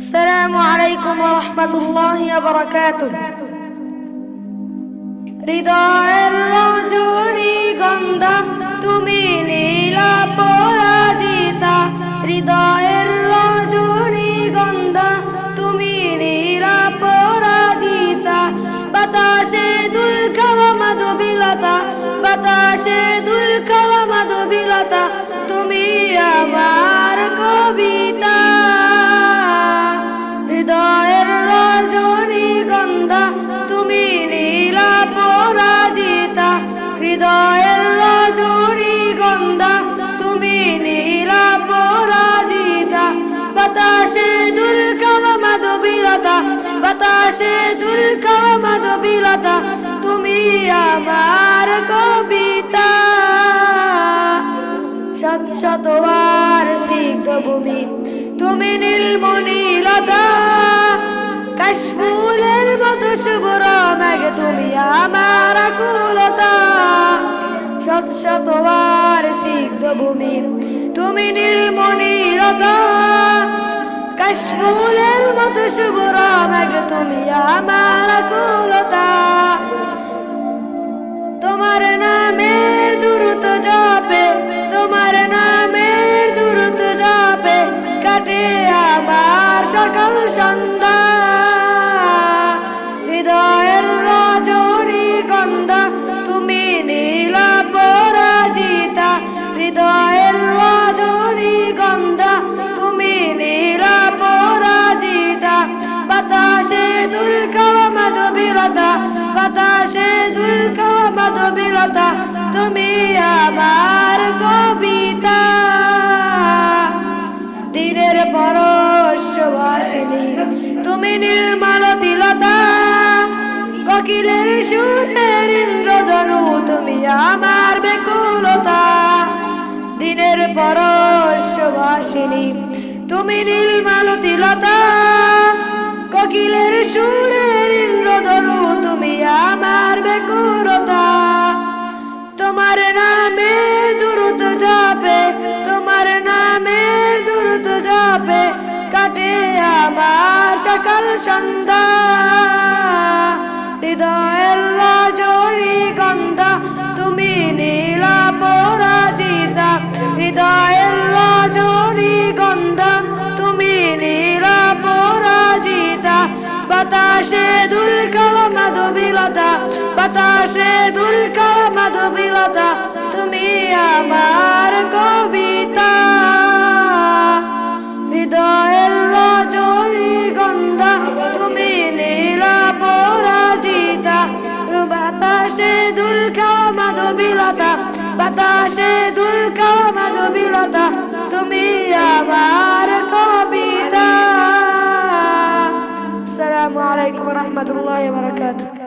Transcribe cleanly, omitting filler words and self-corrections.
السلام عليكم ورحمة الله وبركاته হৃদয়ের রজনীগন্ধা তুমি নীলা পরাজিতা হৃদয়ের রজনীগন্ধা তুমি নীলা পরাজিতা বাতাসে দুলকাওয়া মাধবীলতা বাতাসে দুলকাওয়া মাধবীলতা তুমি আমার কবিতা হৃদয়ের রজনীগন্ধা তুমি নীলা পরাজিতা হৃদয়ের রজনীগন্ধা তুমি নীলা পরাজিতা বাতাসে দুলকাওয়া মাধবীলতা বাতাসে দুলকাওয়া মাধবীলতা তুমি আমার কবিতা শত শতবার সিক্ত ভূমি তুমি নীলমণিলতা কাশফুলের মতো শুভ্র মেঘ তুমি আমার আকুলতা শত শতবার সিক্ত ভূমি তুমি নীলমণিলতা কাশফুলের মতো শুভ্র মেঘ তুমি আমার আকুলতা তোমার নামের দুরূহ জপে তোমার নামের দুরূহ জপে কাটে আমার সকাল সন্ধ্যা হৃদয়ের রজনীগন্ধা তুমি নীলা পরাজিতা হৃদয়ের রজনীগন্ধা তুমি নীলা পরাজিতা বাতাসে দুলকাওয়া মাধবীলতা বাতাসে দুলকাওয়া মাধবীলতা তুমি আমার কবিতা দিনের পরশবাসিনী তুমি নীলমালতিলতা কোকিলের সুরের ইন্দ্রধনু তুমি আমার বেকুলতা দিনের পরশবাসিনী তুমি নীলমালতিলতা কোকিলের সুরের ইন্দ্রধনু তুমি আমার বেকুলতা তোমার নামে দুরূহ জপে তোমার নামে দুরূহ জপে কাটে আমার সকাল সন্ধ্যা হৃদয়ের রজনীগন্ধা তুমি নীলা পরাজিতা হৃদয়ের রজনীগন্ধা তুমি নীলা পরাজিতা বাতাসে দুলকাওয়া মাধবীলতা বাতাসে দুলকাওয়া মাধবীলতা তুমি আমার কবিতা হৃদয়ের রজনীগন্ধা তুমি নীলা পরাজিতা বাতাসে দুলকাওয়া মাধবীলতা বাতাসে দুলকাওয়া মাধবীলতা তুমি আমার কবিতা আসসালামু আলাইকুম ওয়া রাহমাতুল্লাহি ওয়া বারাকাতুহু